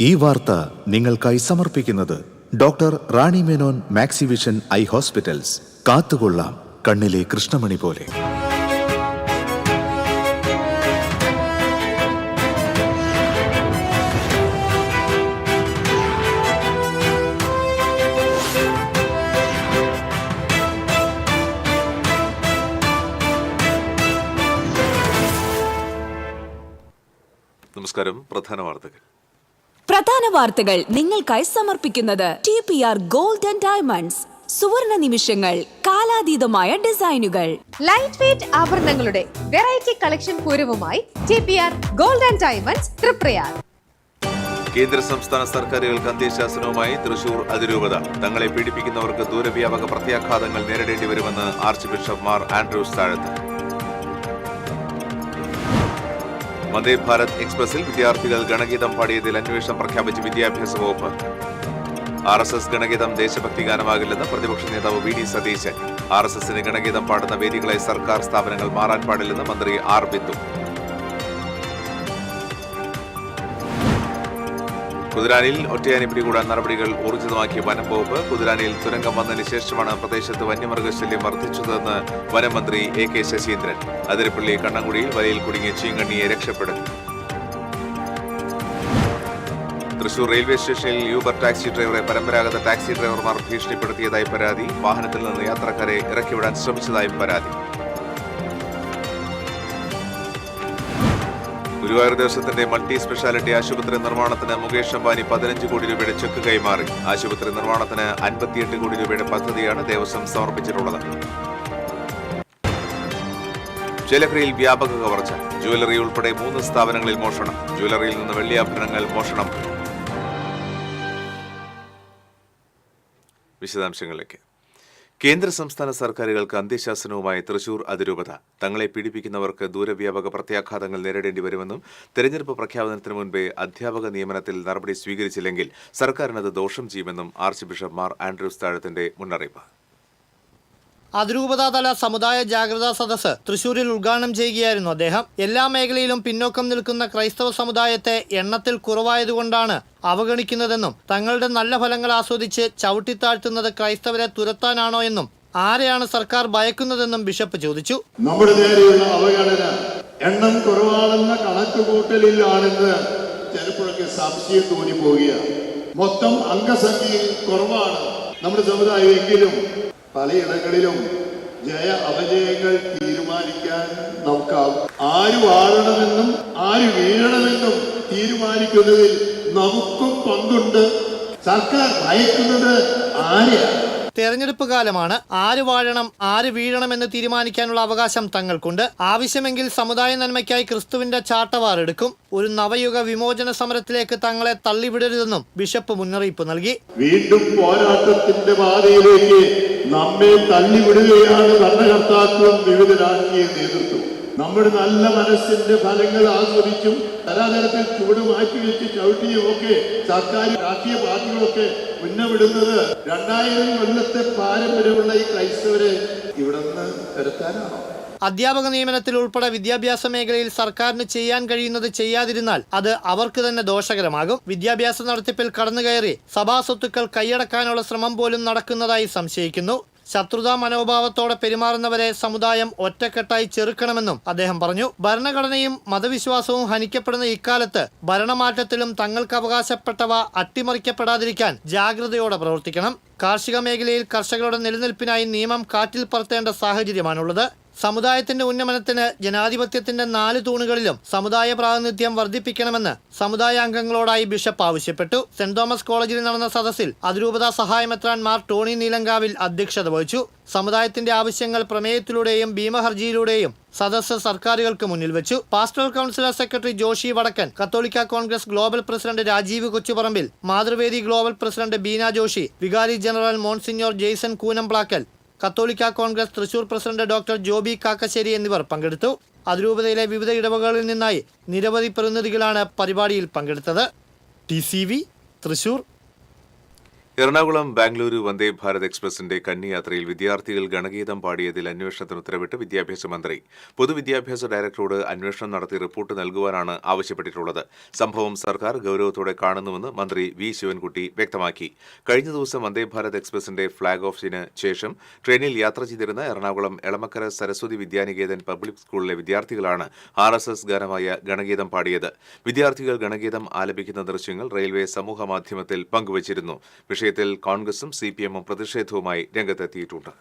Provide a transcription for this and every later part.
ഈ വാർത്ത നിങ്ങൾക്കായി സമർപ്പിക്കുന്നത് doctor Rani Menon Maxivision I hospitals. കാത്തുകൊള്ളാം കണ്ണിലെ കൃഷ്ണമണി പോലെ. നമസ്കാരം. പ്രധാന വാർത്തകൾ നിങ്ങൾക്കായി സമർപ്പിക്കുന്നത് TPR ഗോൾഡ് ആൻഡ് ഡയമണ്ട്സ്. സുവർണ നിമിഷങ്ങൾ, കാലാതീതമായ ഡിസൈനുകൾ. ലൈറ്റ് വെയ്റ്റ് ആഭരണങ്ങളുടെ വെറൈറ്റി കളക്ഷൻ പൂരവുമായി TPR gold and diamonds Thriprayar. കേന്ദ്ര സംസ്ഥാന സർക്കാരുകൾക്ക് അന്ത്യശാസനവുമായി തൃശൂർ അതിരൂപത. തങ്ങളെ പീഡിപ്പിക്കുന്നവർക്ക് ദൂരവ്യാപക പ്രത്യാഘാതങ്ങൾ നേരിടേണ്ടി വരുമെന്ന് ആർച്ച് ബിഷപ്പ് മാർ ആൻഡ്രൂസ് താഴത്ത്. വന്ദേ ഭാരത് എക്സ്പ്രസിൽ വിദ്യാർത്ഥികൾ ഗണഗീതം പാടിയതിൽ അന്വേഷണം പ്രഖ്യാപിച്ച് വിദ്യാഭ്യാസ വകുപ്പ്. RSS ഗണഗീതം ദേശഭക്തി ഗാനമാകില്ലെന്ന് പ്രതിപക്ഷ നേതാവ് VD സതീശൻ. RSSന് ഗണഗീതം പാടുന്ന വേദികളെ സർക്കാർ സ്ഥാപനങ്ങൾ മാറാൻ പാടില്ലെന്ന് മന്ത്രി R ബിന്ദു. കുതിരാനിൽ ഒറ്റയാനെ പിടികൂടാൻ നടപടികൾ ഊർജിതമാക്കിയ വനം വകുപ്പ്. കുതിരാനിൽ തുരങ്കം വന്നതിന് ശേഷമാണ് പ്രദേശത്ത് വന്യമൃഗശല്യം വർദ്ധിച്ചതെന്ന് വനം മന്ത്രി AK ശശീന്ദ്രൻ. അതിരപ്പള്ളി കണ്ണങ്കുടിയിൽ വലയിൽ കുടുങ്ങിയ ചീങ്കണ്ണിയെ രക്ഷപ്പെടുത്തി. തൃശൂർ റെയിൽവേ സ്റ്റേഷനിൽ യൂബർ ടാക്സി ഡ്രൈവറെ പരമ്പരാഗത ടാക്സി ഡ്രൈവർമാർ ഭീഷണിപ്പെടുത്തിയതായി പരാതി. വാഹനത്തിൽ നിന്ന് യാത്രക്കാരെ ഇറക്കിവിടാൻ ശ്രമിച്ചതായും പരാതി. ഗുരുവായൂർ ദേശത്തിന്റെ മൾട്ടി സ്പെഷ്യാലിറ്റി ആശുപത്രി നിർമ്മാണത്തിന് മുകേഷ് അംബാനി 15 കോടി രൂപയുടെ ചെക്ക് കൈമാറി. ആശുപത്രി നിർമ്മാണത്തിന് 58 കോടി രൂപയുടെ പദ്ധതിയാണ് ദേവസ്വം സമർപ്പിച്ചിട്ടുള്ളത്. ചേലക്കരയിൽ വ്യാപക കവർച്ച. ജ്വല്ലറി ഉൾപ്പെടെ 3 സ്ഥാപനങ്ങളിൽ മോഷണം. ജ്വല്ലറിയിൽ നിന്ന് വെള്ളിയാഭരണങ്ങൾ മോഷണം. വിശദാംശങ്ങളിലേക്ക്. കേന്ദ്ര സംസ്ഥാന സർക്കാരുകൾക്ക് അന്ത്യശാസനവുമായി തൃശൂർ അതിരൂപത. തങ്ങളെ പീഡിപ്പിക്കുന്നവർക്ക് ദൂരവ്യാപക പ്രത്യാഘാതങ്ങൾ നേരിടേണ്ടി വരുമെന്നും തെരഞ്ഞെടുപ്പ് പ്രഖ്യാപനത്തിന് മുൻപേ അധ്യാപക നിയമനത്തിൽ നടപടി സ്വീകരിച്ചില്ലെങ്കിൽ സർക്കാരിനത് ദോഷം ചെയ്യുമെന്നും ആർച്ച് ബിഷപ്പ് മാർ ആൻഡ്രൂസ് താഴത്തിന്റെ മുന്നറിയിപ്പ്. അതിരൂപതാതല സമുദായ ജാഗ്രതാ സദസ്സ് തൃശൂരിൽ ഉദ്ഘാടനം ചെയ്യുകയായിരുന്നു അദ്ദേഹം. എല്ലാ മേഖലയിലും പിന്നോക്കം നിൽക്കുന്ന ക്രൈസ്തവ സമുദായത്തെ എണ്ണത്തിൽ കുറവായതുകൊണ്ടാണ് അവഗണിക്കുന്നതെന്നും തങ്ങളുടെ നല്ല ഫലങ്ങൾ ആസ്വദിച്ച് ചവിട്ടിത്താഴ്ത്തുന്നത് ക്രൈസ്തവരെ തുരത്താനാണോ എന്നും ആരെയാണ് സർക്കാർ ഭയക്കുന്നതെന്നും ബിഷപ്പ് ചോദിച്ചു. നമ്മുടെ നേരെയുള്ള അവഗണന എണ്ണം കുറവാണെന്ന കണക്കുകൂട്ടലിലാണെന്ന് ചിലപ്പോഴൊക്കെ സംശയം തോന്നിപ്പോവുകയാണ്. മൊത്തം അംഗസംഖ്യയിൽ കുറവാണ് നമ്മുടെ സമുദായം എങ്കിലും പലയിടങ്ങളിലും ജയ അപജയങ്ങൾ തീരുമാനിക്കാൻ നമുക്കാവും. ആര് വാഴണമെന്നും ആര് വീഴണമെന്നും തീരുമാനിക്കുന്നതിൽ നമുക്കും പങ്കുണ്ട്. സർക്കാർ ഭയക്കുന്നത് ആരെയാണ്? തെരഞ്ഞെടുപ്പ് കാലമാണ്. ആര് വാഴണം ആര് വീഴണമെന്ന് തീരുമാനിക്കാനുള്ള അവകാശം തങ്ങൾക്കുണ്ട്. ആവശ്യമെങ്കിൽ സമുദായ നന്മയ്ക്കായി ക്രിസ്തുവിന്റെ ചാട്ടവാർ എടുക്കും. ഒരു നവയുഗ വിമോചന സമരത്തിലേക്ക് തങ്ങളെ തള്ളിവിടരുതെന്നും ബിഷപ്പ് മുന്നറിയിപ്പ് നൽകി. വീണ്ടും പോരാട്ടത്തിന്റെ പാതയിലേക്ക് നമ്മെ തള്ളിവിടുകയാണ് ഭരണകർത്താക്കളും വിവിധ രാഷ്ട്രീയ നേതൃത്വം. നമ്മുടെ നല്ല മനസ്സിന്റെ ഫലങ്ങൾ ആസ്വദിച്ചും തരാതരത്തിൽ ചൂട് മാറ്റിവെച്ച് ചവിട്ടിയും ഒക്കെ സർക്കാർ രാഷ്ട്രീയ പാർട്ടികളൊക്കെ ഉന്നവിടുന്നത് 2000 കൊല്ലത്തെ പാരമ്പര്യമുള്ള ഈ ക്രൈസ്തവരെ ഇവിടെ നിന്ന് വരുത്താനാണോ? അധ്യാപക നിയമനത്തിൽ ഉൾപ്പെടെ വിദ്യാഭ്യാസ മേഖലയിൽ സർക്കാരിന് ചെയ്യാൻ കഴിയുന്നത് ചെയ്യാതിരുന്നാൽ അത് അവർക്ക് തന്നെ ദോഷകരമാകും. വിദ്യാഭ്യാസ നടത്തിപ്പിൽ കടന്നുകയറി സഭാ സ്വത്തുക്കൾ കൈയടക്കാനുള്ള ശ്രമം പോലും നടക്കുന്നതായി സംശയിക്കുന്നു. ശത്രുതാ മനോഭാവത്തോടെ പെരുമാറുന്നവരെ സമുദായം ഒറ്റക്കെട്ടായി ചെറുക്കണമെന്നും അദ്ദേഹം പറഞ്ഞു. ഭരണഘടനയും മതവിശ്വാസവും ഹനിക്കപ്പെടുന്ന ഇക്കാലത്ത് ഭരണമാറ്റത്തിലും തങ്ങൾക്ക് അവകാശപ്പെട്ടവ അട്ടിമറിക്കപ്പെടാതിരിക്കാൻ ജാഗ്രതയോടെ പ്രവർത്തിക്കണം. കാർഷിക മേഖലയിൽ കർഷകരുടെ നിലനിൽപ്പിനായി നിയമം കാറ്റിൽ പറത്തേണ്ട സാഹചര്യമാണുള്ളത്. സമുദായത്തിന്റെ ഉന്നമനത്തിന് ജനാധിപത്യത്തിന്റെ 4 തൂണുകളിലും സമുദായ പ്രാതിനിധ്യം വർദ്ധിപ്പിക്കണമെന്ന് സമുദായ അംഗങ്ങളോടായി ബിഷപ്പ് ആവശ്യപ്പെട്ടു. സെന്റ് തോമസ് കോളേജിൽ നടന്ന സദസ്സിൽ അതിരൂപതാ സഹായമെത്രാൻ മാർ ടോണി നീലങ്കാവിൽ അധ്യക്ഷത വഹിച്ചു. സമുദായത്തിന്റെ ആവശ്യങ്ങൾ പ്രമേയത്തിലൂടെയും ഭീമഹർജിയിലൂടെയും സദസ്സ് സർക്കാരുകൾക്ക് മുന്നിൽ വെച്ചു. Pastoral councillor secretary Joshi Vadakkan, കത്തോലിക്ക Congress global president Rajeev Kochuparambil, Mathruvedi global president Beena Joshi, വികാരി ജനറൽ മോൺസിഞ്ഞോർ ജെയ്സൺ കൂനംപ്ലാക്കൽ, കത്തോലിക്ക Congress Thrissur president doctor Joby Kakkassery എന്നിവർ പങ്കെടുത്തു. അതിരൂപതയിലെ വിവിധ ഇടവകളിൽ നിന്നായി നിരവധി പ്രതിനിധികളാണ് പരിപാടിയിൽ പങ്കെടുത്തത്. TCV തൃശൂർ. എറണാകുളം ബാംഗ്ലൂരു വന്ദേ ഭാരത് എക്സ്പ്രസിന്റെ കന്നിയാത്രയിൽ വിദ്യാർത്ഥികൾ ഗണഗീതം പാടിയതിൽ അന്വേഷണത്തിന് ഉത്തരവിട്ട് വിദ്യാഭ്യാസ മന്ത്രി. പൊതുവിദ്യാഭ്യാസ ഡയറക്ടറോട് അന്വേഷണം നടത്തി റിപ്പോർട്ട് നൽകുവാനാണ് ആവശ്യപ്പെട്ടിട്ടുള്ളത്. സംഭവം സർക്കാർ ഗൌരവത്തോടെ കാണുന്നുവെന്ന് മന്ത്രി വി ശിവൻകുട്ടി വ്യക്തമാക്കി. കഴിഞ്ഞ ദിവസം വന്ദേ ഭാരത് എക്സ്പ്രസിന്റെ ഫ്ളാഗ് ഓഫിന് ശേഷം ട്രെയിനിൽ യാത്ര ചെയ്തിരുന്ന എറണാകുളം എളമക്കര സരസ്വതി വിദ്യാനികേതൻ പബ്ലിക് സ്കൂളിലെ വിദ്യാർത്ഥികളാണ് RSS ഗാനമായ ഗണഗീതം പാടിയത്. വിദ്യാർത്ഥികൾ ഗണഗീതം ആലപിക്കുന്ന ദൃശ്യങ്ങൾ റെയിൽവേ സമൂഹമാധ്യമത്തിൽ പങ്കുവച്ചിരുന്നു. വിഷയത്തിൽ കോൺഗ്രസും CPM പ്രതിഷേധവുമായി രംഗത്തെത്തിയിട്ടുണ്ട്.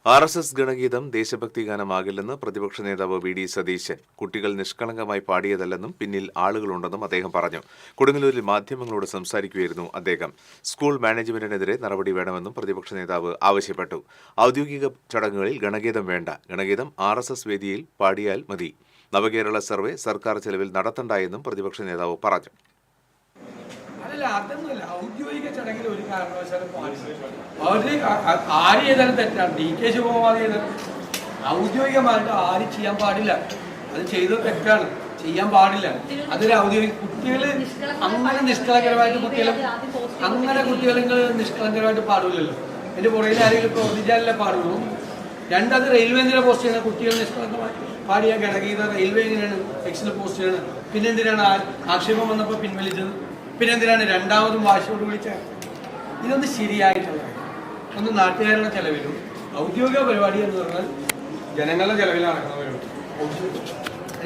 RSS ഗണഗീതം ദേശഭക്തി ഗാനമാകില്ലെന്ന് പ്രതിപക്ഷ നേതാവ് VD സതീശൻ. കുട്ടികൾ നിഷ്കളങ്കമായി പാടിയതല്ലെന്നും പിന്നിൽ ആളുകളുണ്ടെന്നും അദ്ദേഹം പറഞ്ഞു. കൊടുങ്ങല്ലൂരിൽ മാധ്യമങ്ങളോട് സംസാരിക്കുകയായിരുന്നു അദ്ദേഹം. സ്കൂൾ മാനേജ്മെന്റിനെതിരെ നടപടി വേണമെന്നും പ്രതിപക്ഷ നേതാവ് ആവശ്യപ്പെട്ടു. ഔദ്യോഗിക ചടങ്ങുകളിൽ ഗണഗീതം വേണ്ട, ഗണഗീതം RSS വേദിയിൽ പാടിയാൽ മതി. നവകേരള സർവേ സർക്കാർ ചെലവിൽ നടത്തണ്ട എന്നും പ്രതിപക്ഷ നേതാവ് പറഞ്ഞു. അല്ല, അതൊന്നുമില്ല. ഔദ്യോഗിക ചടങ്ങിൽ ഒരു കാരണവശാലും പാടില്ല. ആര് ചെയ്താലും തെറ്റാണ്. DK ശിവകുമാർ ചെയ്താലും ഔദ്യോഗികമായിട്ട് ആര് ചെയ്യാൻ പാടില്ല. അത് ചെയ്തത് തെറ്റാണ്, ചെയ്യാൻ പാടില്ല. അതൊരു ഔദ്യോഗിക കുട്ടികൾ അങ്ങനെ നിഷ്കളങ്കരമായിട്ട് കുട്ടികൾ നിഷ്കളങ്കരമായിട്ട് പാടില്ലല്ലോ. എൻ്റെ പുറകിൽ ആരെങ്കിലും പ്രവർത്തിച്ചാലല്ലേ പാടുള്ളൂ. രണ്ടത് റെയിൽവേ എന്തിനാ പോസ്റ്റ് ചെയ്യുന്നത്? കുട്ടികൾ നിഷ്കളങ്കമായി പാടിയ ഗണഗീത റെയിൽവേ എങ്ങനെയാണ് എക്സിൽ പോസ്റ്റ് ചെയ്യണത്? പിന്നെന്തിനാണ് ആക്ഷേപം വന്നപ്പോൾ പിൻവലിച്ചത്? പിന്നെന്തിനാണ് രണ്ടാമതും വാശിയോട് വിളിച്ചത്? ഇതൊന്നും ശരിയായിട്ടുള്ള ഒന്ന് നാട്ടുകാരുടെ ചെലവിലും ഔദ്യോഗിക പരിപാടി എന്ന് പറഞ്ഞാൽ ജനങ്ങളുടെ ചെലവിൽ നടക്കുന്ന പരിപാടി.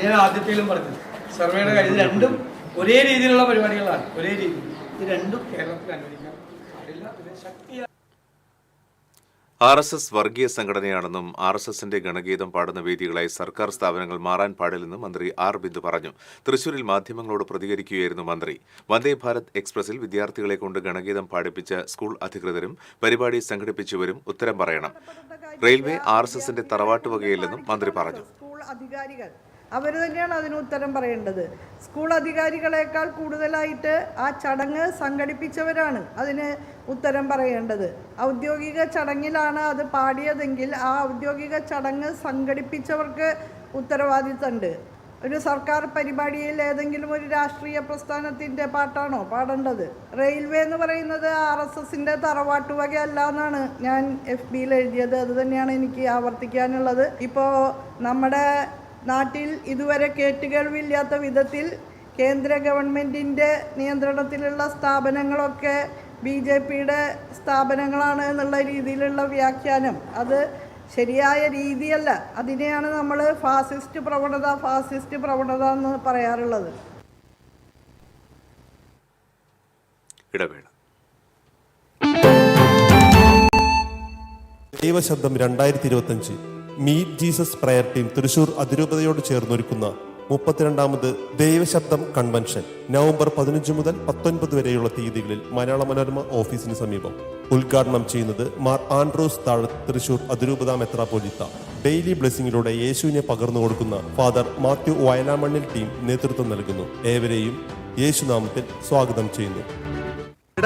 ഞാൻ ആദ്യത്തേലും പറഞ്ഞത് സർവേയുടെ കാര്യം രണ്ടും ഒരേ രീതിയിലുള്ള പരിപാടികളാണ്. ഒരേ രീതി. ഇത് രണ്ടും കേരളത്തിൽ അനുവദിക്കാൻ പാടില്ല. ഇത് ശക്തിയായി RSS വർഗീയ സംഘടനയാണെന്നും RSSന്റെ ഗണഗീതം പാടുന്ന വേദികളായി സർക്കാർ സ്ഥാപനങ്ങൾ മാറാൻ പാടില്ലെന്നും മന്ത്രി R. ബിന്ദു പറഞ്ഞു. തൃശൂരിൽ മാധ്യമങ്ങളോട് പ്രതികരിക്കുകയായിരുന്നു മന്ത്രി. വന്ദേ ഭാരത് എക്സ്പ്രസിൽ വിദ്യാർത്ഥികളെ കൊണ്ട് ഗണഗീതം പാടിപ്പിച്ച സ്കൂൾ അധികൃതരും പരിപാടി സംഘടിപ്പിച്ചവരും ഉത്തരം പറയണം. റെയിൽവേ RSSന്റെ തറവാട്ടുവകയില്ലെന്നും മന്ത്രി പറഞ്ഞു. അവർ തന്നെയാണ് അതിന് ഉത്തരം പറയേണ്ടത്. സ്കൂൾ അധികാരികളെക്കാൾ കൂടുതലായിട്ട് ആ ചടങ്ങ് സംഘടിപ്പിച്ചവരാണ് അതിന് ഉത്തരം പറയേണ്ടത്. ഔദ്യോഗിക ചടങ്ങിലാണ് അത് പാടിയതെങ്കിൽ ആ ഔദ്യോഗിക ചടങ്ങ് സംഘടിപ്പിച്ചവർക്ക് ഉത്തരവാദിത്തമുണ്ട്. ഒരു സർക്കാർ പരിപാടിയിൽ ഏതെങ്കിലും ഒരു രാഷ്ട്രീയ പ്രസ്ഥാനത്തിൻ്റെ പാട്ടാണോ പാടേണ്ടത്? റെയിൽവേ എന്ന് പറയുന്നത് RSSന്റെ തറവാട്ടുവകയല്ല എന്നാണ് ഞാൻ FBയിൽ എഴുതിയത്. അത് തന്നെയാണ് എനിക്ക് ആവർത്തിക്കാനുള്ളത്. ഇപ്പോൾ നമ്മുടെ നാട്ടിൽ ഇതുവരെ കേട്ടുകേൾവില്ലാത്ത വിധത്തിൽ കേന്ദ്ര ഗവൺമെൻറ്റിൻ്റെ നിയന്ത്രണത്തിലുള്ള സ്ഥാപനങ്ങളൊക്കെ BJPയുടെ സ്ഥാപനങ്ങളാണ് എന്നുള്ള രീതിയിലുള്ള വ്യാഖ്യാനം അത് ശരിയായ രീതിയല്ല. അതിനെയാണ് നമ്മൾ ഫാസിസ്റ്റ് പ്രവണത എന്ന് പറയാറുള്ളത്. ഇടവേള. ദൈവശബ്ദം 2025 meet Jesus prayer team Thrissur അതിരൂപതയോട് ചേർന്നൊരുക്കുന്ന 32ാമത് ദൈവശബ്ദം കൺവെൻഷൻ നവംബർ 15 മുതൽ 19 വരെയുള്ള തീയതികളിൽ മലയാള മനോരമ ഓഫീസിന് സമീപം. ഉദ്ഘാടനം ചെയ്യുന്നത് മാർ ആൻഡ്രോസ് താഴത്ത് തൃശൂർ അതിരൂപത മെത്രാപ്പോലീത്ത. ഡെയിലി ബ്ലെസ്സിങ്ങിലൂടെ യേശുവിനെ പകർന്നു കൊടുക്കുന്ന ഫാദർ മാത്യു വയലാമണ്ണിൽ ടീം നേതൃത്വം നൽകുന്നു. ഏവരെയും യേശുനാമത്തിൽ സ്വാഗതം ചെയ്യുന്നു.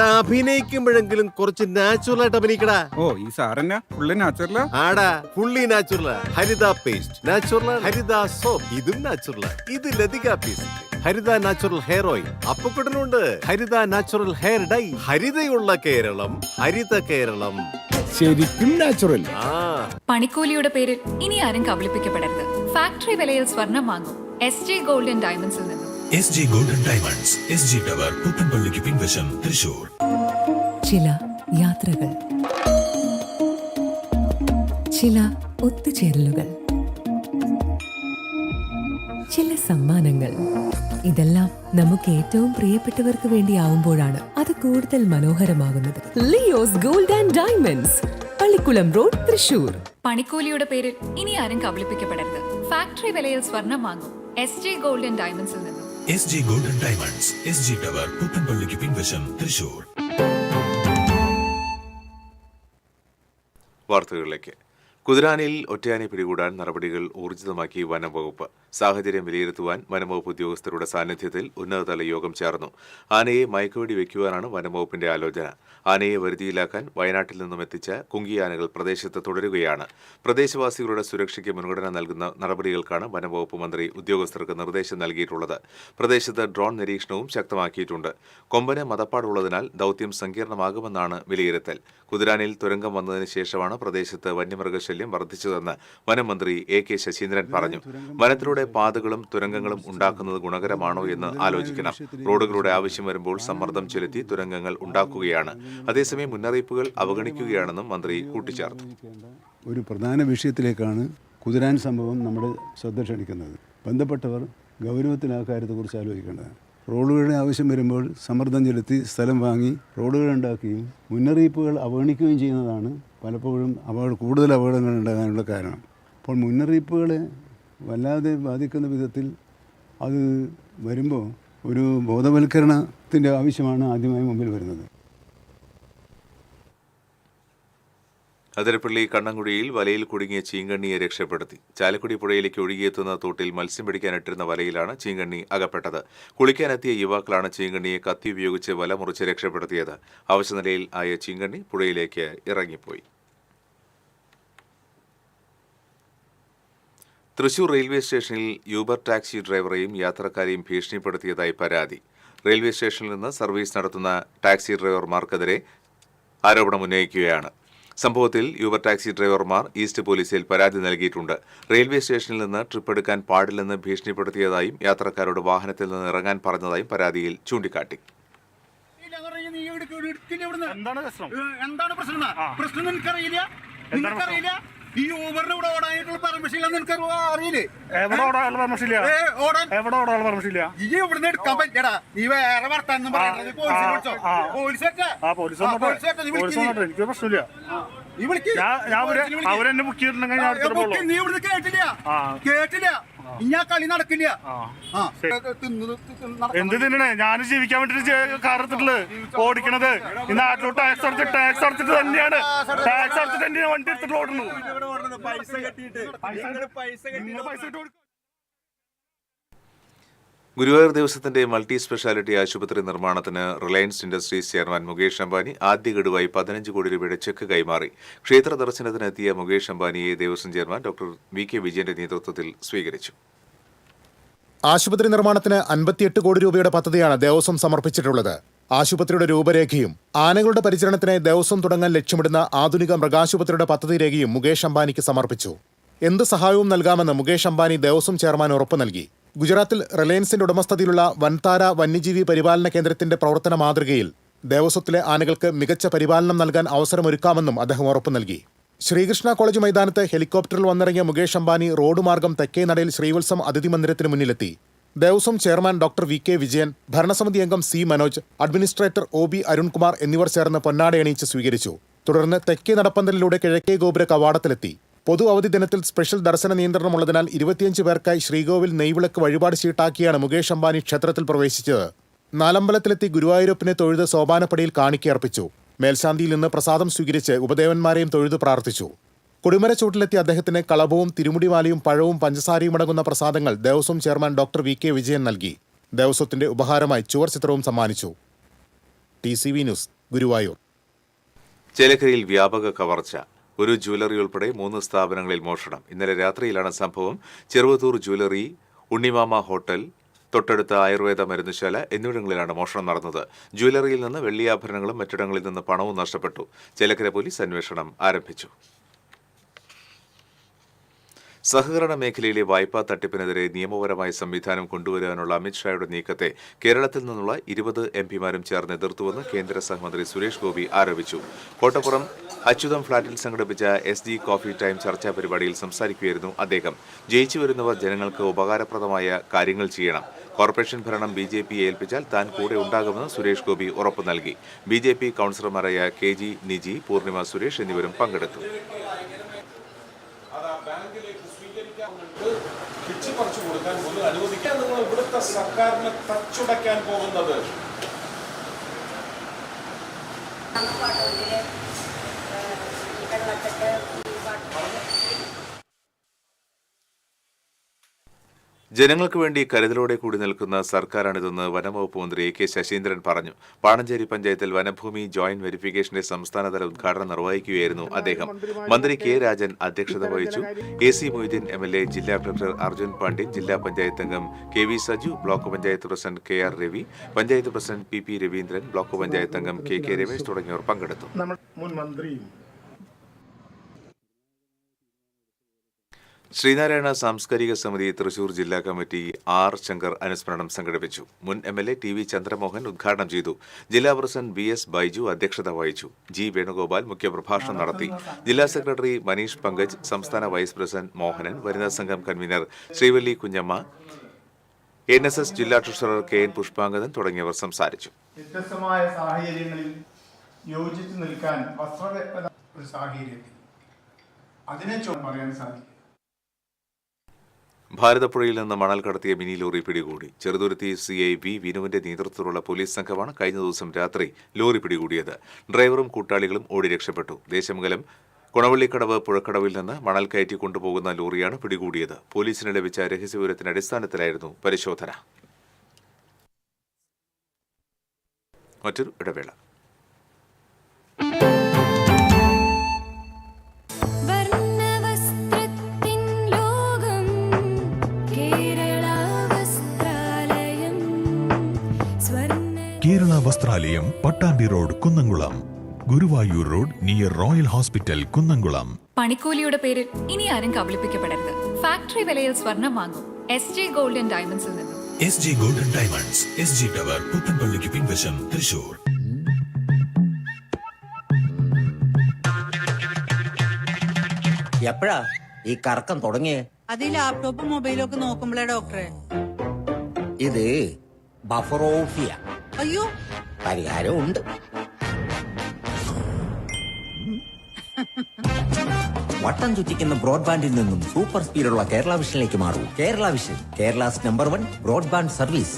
അഭിനയിക്കുമ്പോഴെങ്കിലും കുറച്ച് നാച്ചുറൽ ആയിട്ട് അഭിനയിക്കടാ. ഓ, ഈ സാറന്നാ ഫുള്ള് നാച്ചുറലാ? ആടാ, ഫുള്ളി നാച്ചുറലാ. ഹരിത പേസ്റ്റ് നാച്ചുറൽ, ഹരിത സോപ്പ് ഇതും നാച്ചുറൽ. ഇത് ലതിക പേസ്റ്റ്, ഹരിത നാച്ചുറൽ ഹെയർ ഓയിൽ. അപ്പക്കുട്ടനുണ്ട് ഹരിത natural hair dye. ഹരിതയുള്ള Keralam, Haritha Keralam, ശരിക്കും നാച്ചുറൽ. പണിക്കൂലിയുടെ പേരിൽ ഇനി ആരും കബളിപ്പിക്കപ്പെടരുത്. ഫാക്ടറി വിലയിൽ സ്വർണം വാങ്ങും SG ഗോൾഡ് ആൻഡ് ഡയമണ്ട്സിൽ നിന്നും. SG gold and diamonds, SG tower, പുത്തൻപള്ളിക്ക് പിൻവശം, തൃശൂർ. ചില യാത്രകൾ, ചില ഒത്തുചേരലുകൾ, ചില സമ്മാനങ്ങൾ, ഇതെല്ലാം നമുക്ക് ഏറ്റവും പ്രിയപ്പെട്ടവർക്ക് വേണ്ടിയാവുമ്പോഴാണ് അത് കൂടുതൽ മനോഹരമാകുന്നത്. Leo's gold and diamonds, Pallikulam road, Thrissur. പണിക്കൂലിയുടെ പേരിൽ ഇനി ആരും കബളിപ്പിക്കപ്പെടരുത്. ഫാക്ടറി വിലയിൽ സ്വർണം വാങ്ങും SG ഗോൾഡ് ആൻഡ് ഡയമണ്ട്സിൽ നിന്നും. SG gold and diamonds, SG tower, പുത്തൻപള്ളിക്ക് പിൻവശം, തൃശൂർ. വാർത്തകളിലേക്ക്. കുതിരാനിൽ ഒറ്റയാനെ പിടികൂടാൻ നടപടികൾ ഊർജിതമാക്കി വനംവകുപ്പ്. സാഹചര്യം വിലയിരുത്തുവാൻ വനംവകുപ്പ് ഉദ്യോഗസ്ഥരുടെ സാന്നിധ്യത്തിൽ ഉന്നതതല യോഗം ചേർന്നു. ആനയെ മയക്കുവെടി വയ്ക്കുവാനാണ് വനംവകുപ്പിന്റെ ആലോചന. ആനയെ വരുതിയിലാക്കാൻ വയനാട്ടിൽ നിന്നും എത്തിച്ച കുങ്കിയാനകൾ പ്രദേശത്ത് തുടരുകയാണ്. പ്രദേശവാസികളുടെ സുരക്ഷയ്ക്ക് മുൻഗണന നൽകുന്ന നടപടികൾക്കാണ് വനംവകുപ്പ് മന്ത്രി ഉദ്യോഗസ്ഥർക്ക് നിർദ്ദേശം നൽകിയിട്ടുള്ളത്. പ്രദേശത്ത് ഡ്രോൺ നിരീക്ഷണവും ശക്തമാക്കിയിട്ടുണ്ട്. കൊമ്പന് മതപ്പാടുള്ളതിനാൽ ദൌത്യം സങ്കീർണമാകുമെന്നാണ് വിലയിരുത്തൽ. കുതിരാനിൽ തുരങ്കം വന്നതിന് ശേഷമാണ് പ്രദേശത്ത് വന്യമൃഗശല്യം വർദ്ധിച്ചതെന്ന് വനം മന്ത്രി AK ശശീന്ദ്രൻ പറഞ്ഞു. വനത്തിലൂടെ പാതകളും തുരങ്കങ്ങളും ഉണ്ടാക്കുന്നത് ഗുണകരമാണോ എന്ന് ആലോചിക്കണം. റോഡുകളുടെ ആവശ്യം വരുമ്പോൾ സമ്മർദ്ദം ചെലുത്തി തുരങ്കങ്ങൾ ഉണ്ടാക്കുകയാണ്. അതേസമയം മുന്നറിയിപ്പുകൾ അവഗണിക്കുകയാണെന്നും മന്ത്രി കൂട്ടിച്ചേർത്തു. ഒരു പ്രധാന വിഷയത്തിലേക്കാണ് കുതിരാൻ സംഭവം നമ്മുടെ ശ്രദ്ധ ക്ഷണിക്കുന്നത്. ബന്ധപ്പെട്ടവർ ഗൗരവത്തിൽ ആ കാര്യത്തെക്കുറിച്ച് ആലോചിക്കേണ്ടതാണ്. റോഡുകളുടെ ആവശ്യം വരുമ്പോൾ സമ്മർദ്ദം ചെലുത്തി സ്ഥലം വാങ്ങി റോഡുകൾ ഉണ്ടാക്കുകയും മുന്നറിയിപ്പുകൾ അവഗണിക്കുകയും ചെയ്യുന്നതാണ് പലപ്പോഴും കൂടുതൽ അപകടങ്ങൾ ഉണ്ടാകാനുള്ള കാരണം. അപ്പോൾ മുന്നറിയിപ്പുകളെ വല്ലാതെ ബാധിക്കുന്ന വിധത്തിൽ അത് വരുമ്പോൾ ഒരു ബോധവൽക്കരണത്തിൻ്റെ ആവശ്യമാണ് ആദ്യമായി മുമ്പിൽ വരുന്നത്. അതിരപ്പള്ളി കണ്ണങ്കുഴിയിൽ വലയിൽ കുടുങ്ങിയ ചീങ്കണ്ണിയെ രക്ഷപ്പെടുത്തി. ചാലക്കുടി പുഴയിലേക്ക് ഒഴുകിയെത്തുന്ന തോട്ടിൽ മത്സ്യം പിടിക്കാനിട്ടിരുന്ന വലയിലാണ് ചീങ്കണ്ണി അകപ്പെട്ടത്. കുളിക്കാനെത്തിയ യുവാക്കളാണ് ചീങ്കണ്ണിയെ കത്തി ഉപയോഗിച്ച് വല മുറിച്ച് രക്ഷപ്പെടുത്തിയത്. അവശനിലയിൽ ആയ ചീങ്കണ്ണി പുഴയിലേക്ക് ഇറങ്ങിപ്പോയി. തൃശൂർ റെയിൽവേ സ്റ്റേഷനിൽ യൂബർ ടാക്സി ഡ്രൈവറെയും യാത്രക്കാരെയും ഭീഷണിപ്പെടുത്തിയതായി പരാതി. റെയിൽവേ സ്റ്റേഷനിൽ നിന്ന് സർവീസ് നടത്തുന്ന ടാക്സി ഡ്രൈവർമാർക്കെതിരെ ആരോപണമുന്നയിക്കുകയാണ്. സംഭവത്തിൽ യൂബർ ടാക്സി ഡ്രൈവർമാർ ഈസ്റ്റ് പോലീസിൽ പരാതി നൽകിയിട്ടുണ്ട്. റെയിൽവേ സ്റ്റേഷനിൽ നിന്ന് ട്രിപ്പ് എടുക്കാൻ പാടില്ലെന്ന് ഭീഷണിപ്പെടുത്തിയതായും യാത്രക്കാരോട് വാഹനത്തിൽ നിന്ന് ഇറങ്ങാൻ പറഞ്ഞതായും പരാതിയിൽ ചൂണ്ടിക്കാട്ടി. ഈ ഊബറിന് ഇവിടെ ഓടാനായിട്ടുള്ള പെർമിഷൻ ഇല്ലെന്ന് എനിക്ക് അറിയില്ലേ? ഈ ഇവിടുന്ന് എടുക്കാൻ പറ്റടാ. നീ വേറെ വർത്താനം പറയുന്നത് എനിക്ക് പ്രശ്നമില്ല. അവരെന്നെ ബുക്ക് ചെയ്തിട്ടുണ്ടെങ്കിൽ നീ ഇവിടുന്ന് കേട്ടില്ല. ഇനി ആ കളി നടക്കില്ല. എന്ത് തിന്നണേ? ഞാൻ ജീവിക്കാൻ വേണ്ടിട്ട് കാർ എടുത്തിട്ടുള്ളത് ഓടിക്കണത്. ഈ നാട്ടിലോട്ട് ടാക്സ് അടച്ചിട്ട് തന്നെയാണ് വണ്ടി എടുത്തിട്ട് ഓടുന്നു. ഗുരുവായൂർ ദേവസ്വത്തിന്റെ മൾട്ടി സ്പെഷ്യാലിറ്റി ആശുപത്രി നിർമ്മാണത്തിന് Reliance Industries chairman Mukesh Ambani ആദ്യ ഗഡുവായി 15 കോടി രൂപയുടെ ചെക്ക് കൈമാറി. ക്ഷേത്ര ദർശനത്തിനെത്തിയ മുകേഷ് അംബാനിയെ ദേവസ്വം ചെയർമാൻ ഡോക്ടർ VK വിജയന്റെ നേതൃത്വത്തിൽ സ്വീകരിച്ചു. ആശുപത്രി നിർമ്മാണത്തിന് 58 കോടി രൂപയുടെ പദ്ധതിയാണ് ദേവസ്വം സമർപ്പിച്ചിട്ടുള്ളത്. ആശുപത്രിയുടെ രൂപരേഖയും ആനകളുടെ പരിചരണത്തിനായി ദേവസ്വം തുടങ്ങാൻ ലക്ഷ്യമിടുന്ന ആധുനിക മൃഗാശുപത്രിയുടെ പദ്ധതി രേഖയും മുകേഷ് അംബാനിക്ക് സമർപ്പിച്ചു. എന്ത് സഹായവും നൽകാമെന്ന് മുകേഷ് അംബാനി ദേവസ്വം ചെയർമാൻ ഉറപ്പു നൽകി. ഗുജറാത്തിൽ റിലയൻസിന്റെ ഉടമസ്ഥതയിലുള്ള വൻതാര വന്യജീവി പരിപാലന കേന്ദ്രത്തിന്റെ പ്രവർത്തന മാതൃകയിൽ ദേവസ്വത്തിലെ ആനകൾക്ക് മികച്ച പരിപാലനം നൽകാൻ അവസരമൊരുക്കാമെന്നും അദ്ദേഹം ഉറപ്പു നൽകി. ശ്രീകൃഷ്ണ കോളേജ് മൈതാനത്ത് ഹെലികോപ്റ്ററിൽ വന്നിറങ്ങിയ മുകേഷ് അംബാനി റോഡ് മാർഗം തെക്കേനടയിൽ ശ്രീവത്സം അതിഥി മന്ദിരത്തിന് മുന്നിലെത്തി. Devaswom chairman doctor VK Vijayan, ഭരണസമിതി അംഗം C Manoj, administrator OB Arunkumar എന്നിവർ ചേർന്ന് പൊന്നാടയണിയിച്ച് സ്വീകരിച്ചു. തുടർന്ന് തെക്കേ നടപ്പന്തലിലൂടെ കിഴക്കേ ഗോപുര കവാടത്തിലെത്തി. പൊതു അവധി ദിനത്തിൽ സ്പെഷ്യൽ ദർശന നിയന്ത്രണമുള്ളതിനാൽ 25 പേർക്കായി ശ്രീകോവിൽ നെയ്വിളക്ക് വഴിപാട് ഷീട്ടാക്കിയാണ് മുകേഷ് അംബാനി ക്ഷേത്രത്തിൽ പ്രവേശിച്ചത്. നാലമ്പലത്തിലെത്തി ഗുരുവായൂരപ്പനെ തൊഴുത് സോപാനപ്പടിയിൽ കാണിക്കയർപ്പിച്ചു. മേൽശാന്തിയിൽ നിന്ന് പ്രസാദം സ്വീകരിച്ച് ഉപദേവന്മാരെയും തൊഴുത് പ്രാർത്ഥിച്ചു. കൊടിമരച്ചൂട്ടിലെത്തിയ അദ്ദേഹത്തിന് കളഭവും തിരുമുടിമാലയും പഴവും പഞ്ചസാരയും അടങ്ങുന്ന പ്രസാദങ്ങൾ ദേവസ്വം ചെയർമാൻ ഡോക്ടർ VK വിജയൻ നൽകി. ദേവസ്വത്തിന്റെ ഉപഹാരമായി ചുവർ ചിത്രവും സമ്മാനിച്ചു. TCV news, Guruvayur. ചേലക്കരയിൽ വ്യാപക കവർച്ച. ഒരു ജ്വല്ലറി ഉൾപ്പെടെ 3 സ്ഥാപനങ്ങളിൽ മോഷണം. ഇന്നലെ രാത്രിയിലാണ് സംഭവം. ചെറുവത്തൂർ ജ്വല്ലറി, ഉണ്ണിമാമ ഹോട്ടൽ, തൊട്ടടുത്ത ആയുർവേദ മരുന്നുശാല എന്നിവിടങ്ങളിലാണ് മോഷണം നടന്നത്. ജ്വല്ലറിയിൽ നിന്ന് വെള്ളിയാഭരണങ്ങളും മറ്റിടങ്ങളിൽ നിന്ന് പണവും നഷ്ടപ്പെട്ടു. ചേലക്കര പോലീസ് അന്വേഷണം ആരംഭിച്ചു. സഹകരണ മേഖലയിലെ വായ്പാ തട്ടിപ്പിനെതിരെ നിയമപരമായ സംവിധാനം കൊണ്ടുവരാനുള്ള അമിത്ഷായുടെ നീക്കത്തെ കേരളത്തിൽ നിന്നുള്ള 20 MPമാരും ചേർന്ന് എതിർത്തുവെന്ന് കേന്ദ്ര സഹമന്ത്രി സുരേഷ് ഗോപി ആരോപിച്ചു. കോട്ടപ്പുറം അച്യുതം ഫ്ളാറ്റിൽ സംഘടിപ്പിച്ച SG കോഫി ടൈം ചർച്ചാ പരിപാടിയിൽ സംസാരിക്കുകയായിരുന്നു അദ്ദേഹം. ജയിച്ചു വരുന്നവർ ജനങ്ങൾക്ക് ഉപകാരപ്രദമായ കാര്യങ്ങൾ ചെയ്യണം. കോർപ്പറേഷൻ ഭരണം BJPയെ ഏൽപ്പിച്ചാൽ താൻ കൂടെ ഉണ്ടാകുമെന്ന് സുരേഷ് ഗോപി ഉറപ്പു നൽകി. BJP കൗൺസിലർമാരായ KG നിജി, പൂർണിമ സുരേഷ് എന്നിവരും പങ്കെടുത്തു. പിടിച്ചു കൊടുക്കാൻ പോലും അനുവദിക്കാൻ നിങ്ങൾ ഇവിടുത്തെ സർക്കാരിനെ തച്ചുടയ്ക്കാൻ പോകുന്നത് വെള്ളത്തിട്ട് ജനങ്ങൾക്ക് വേണ്ടി കരുതലോടെ കൂടി നിൽക്കുന്ന സർക്കാരാണിതെന്ന് വനംവകുപ്പ് മന്ത്രി എ കെ ശശീന്ദ്രൻ പറഞ്ഞു. പാണഞ്ചേരി പഞ്ചായത്തിൽ വനഭൂമി ജോയിന്റ് വെരിഫിക്കേഷന്റെ സംസ്ഥാനതല ഉദ്ഘാടനം നിർവഹിക്കുകയായിരുന്നു അദ്ദേഹം. മന്ത്രി കെ രാജൻ അധ്യക്ഷത വഹിച്ചു. AC മൊയ്തീൻ MLA, ജില്ലാ കളക്ടർ അർജുൻ പാണ്ഡ്യൻ, ജില്ലാ പഞ്ചായത്ത് അംഗം KV Saju, block panchayat president KR Ravi, panchayat president PP Raveendran, block panchayat അംഗം KK രമേശ് തുടങ്ങിയവർ പങ്കെടുത്തു. ശ്രീനാരായണ സാംസ്കാരിക സമിതി തൃശൂർ ജില്ലാ കമ്മിറ്റി R. ശങ്കർ അനുസ്മരണം സംഘടിപ്പിച്ചു. മുൻ MLA TV ചന്ദ്രമോഹൻ ഉദ്ഘാടനം ചെയ്തു. ജില്ലാ പ്രസിഡന്റ് VS ബൈജു അധ്യക്ഷത വഹിച്ചു. G. വേണുഗോപാൽ മുഖ്യപ്രഭാഷണം നടത്തി. ജില്ലാ സെക്രട്ടറി മനീഷ് പങ്കജ്, സംസ്ഥാന വൈസ് പ്രസിഡന്റ് മോഹനൻ, വനിതാ സംഘം കൺവീനർ ശ്രീവല്ലി കുഞ്ഞമ്മ, NSS ജില്ലാ ട്രഷറർ KN പുഷ്പാങ്കദൻ തുടങ്ങിയവർ സംസാരിച്ചു. വ്യത്യസ്തമായ സാഹചര്യങ്ങളിൽ യോജിച്ചു നിൽക്കാൻ ഒരു സാഹചര്യത്തിൽ അതിനെ പറയാൻ സാധിക്കും. ഭാരതപ്പുഴയിൽ നിന്ന് മണൽ കടത്തിയ മിനി ലോറി പിടികൂടി. Cheruthuruthy CI V. വിനുവിന്റെ നേതൃത്വത്തിലുള്ള പോലീസ് സംഘമാണ് കഴിഞ്ഞ ദിവസം രാത്രി ലോറി പിടികൂടിയത്. ഡ്രൈവറും കൂട്ടാളികളും ഓടി രക്ഷപ്പെട്ടു. ദേശമംഗലം കുണവള്ളിക്കടവ് പുഴക്കടവിൽ നിന്ന് മണൽ കയറ്റി കൊണ്ടുപോകുന്ന ലോറിയാണ് പിടികൂടിയത്. പോലീസിന് ലഭിച്ച രഹസ്യവിവരത്തിന്റെ അടിസ്ഥാനത്തിലായിരുന്നു പരിശോധന. മറ്റൊരു ഇടവേള. Kerala Vasthralayam, Pattambi road, Kunnamkulam. Guruvayur road near royal hospital, Kunnamkulam. പണിക്കൂലിയുടെ പേരിൽ ഇനി ആരും കബളിപ്പിക്കപ്പെടരുത്. ഫാക്ടറി വിലയിൽ സ്വർണം വാങ്ങും SJ ഗോൾഡ് & ഡയമണ്ട്സിൽ നിന്നും. SJ gold & diamonds, SG tower, പുത്തൻപള്ളിക്ക് പിൻവശം, തൃശൂർ. എപ്പോഴാ ഈ കറക്കം തുടങ്ങിയേ? അത് ലാപ്ടോപ്പും മൊബൈലും ഒക്കെ നോക്കുമ്പോഴേ ഡോക്ടറെ. ഇത് ബഫറോഫിയ. അയ്യോ, പരിഹാരം ഉണ്ട്. വട്ടം ചുറ്റിക്കുന്ന ബ്രോഡ്ബാൻഡിൽ നിന്നും സൂപ്പർ സ്പീഡുള്ള കേരള വിഷനിലേക്ക് മാറൂ. Kerala vision, Kerala's #1 broadband service.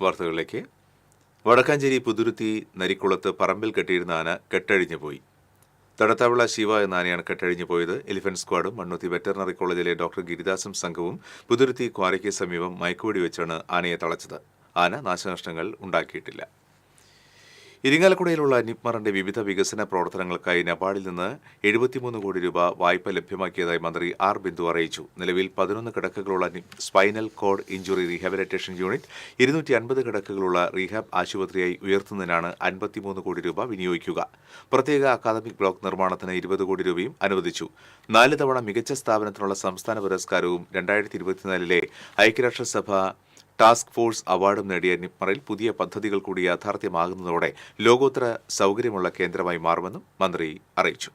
വാർത്തകളിലേക്ക്. വടക്കാഞ്ചേരി പുതുരുത്തി നരിക്കുളത്ത് പറമ്പിൽ കെട്ടിയിരുന്ന ആന കെട്ടഴിഞ്ഞുപോയി. തടത്താവിള ശിവ എന്ന ആനയാണ് കെട്ടഴിഞ്ഞു പോയത്. എലിഫന്റ് സ്ക്വാഡും മണ്ണുത്തി വെറ്ററിനറി കോളേജിലെ ഡോക്ടർ ഗിരിദാസും സംഘവും പുതുരുത്തി ക്വാറിക്ക് സമീപം മയക്കുവെടി വെച്ചാണ് ആനയെ തളച്ചത്. ആന നാശനഷ്ടങ്ങൾ ഉണ്ടാക്കിയിട്ടില്ല. ഇരിങ്ങാലക്കുടയിലുള്ള നിപ്മറിന്റെ വിവിധ വികസന പ്രവർത്തനങ്ങൾക്കായി നബാർഡിൽ നിന്ന് 73 കോടി രൂപ വായ്പ ലഭ്യമാക്കിയതായി മന്ത്രി R. ബിന്ദു അറിയിച്ചു. നിലവിൽ 11 കിടക്കകളുള്ള spinal cord injury rehabilitation unit 250 കിടക്കകളുള്ള റീഹാബ് ആശുപത്രിയായി ഉയർത്തുന്നതിനാണ് 53 കോടി രൂപ വിനിയോഗിക്കുക. പ്രത്യേക അക്കാദമിക് ബ്ലോക്ക് നിർമ്മാണത്തിന് 20 കോടി രൂപയും അനുവദിച്ചു. 4 തവണ മികച്ച സ്ഥാപനത്തിനുള്ള സംസ്ഥാന പുരസ്കാരവും 2024 ഐക്യരാഷ്ട്രസഭ ടാസ്ക് ഫോഴ്സ് അവാർഡും നേടിയ നിപ്മറിൽ പുതിയ പദ്ധതികൾ കൂടി യാഥാർത്ഥ്യമാകുന്നതോടെ ലോകോത്തര സൗകര്യമുള്ള കേന്ദ്രമായി മാറുമെന്നും മന്ത്രി അറിയിച്ചു.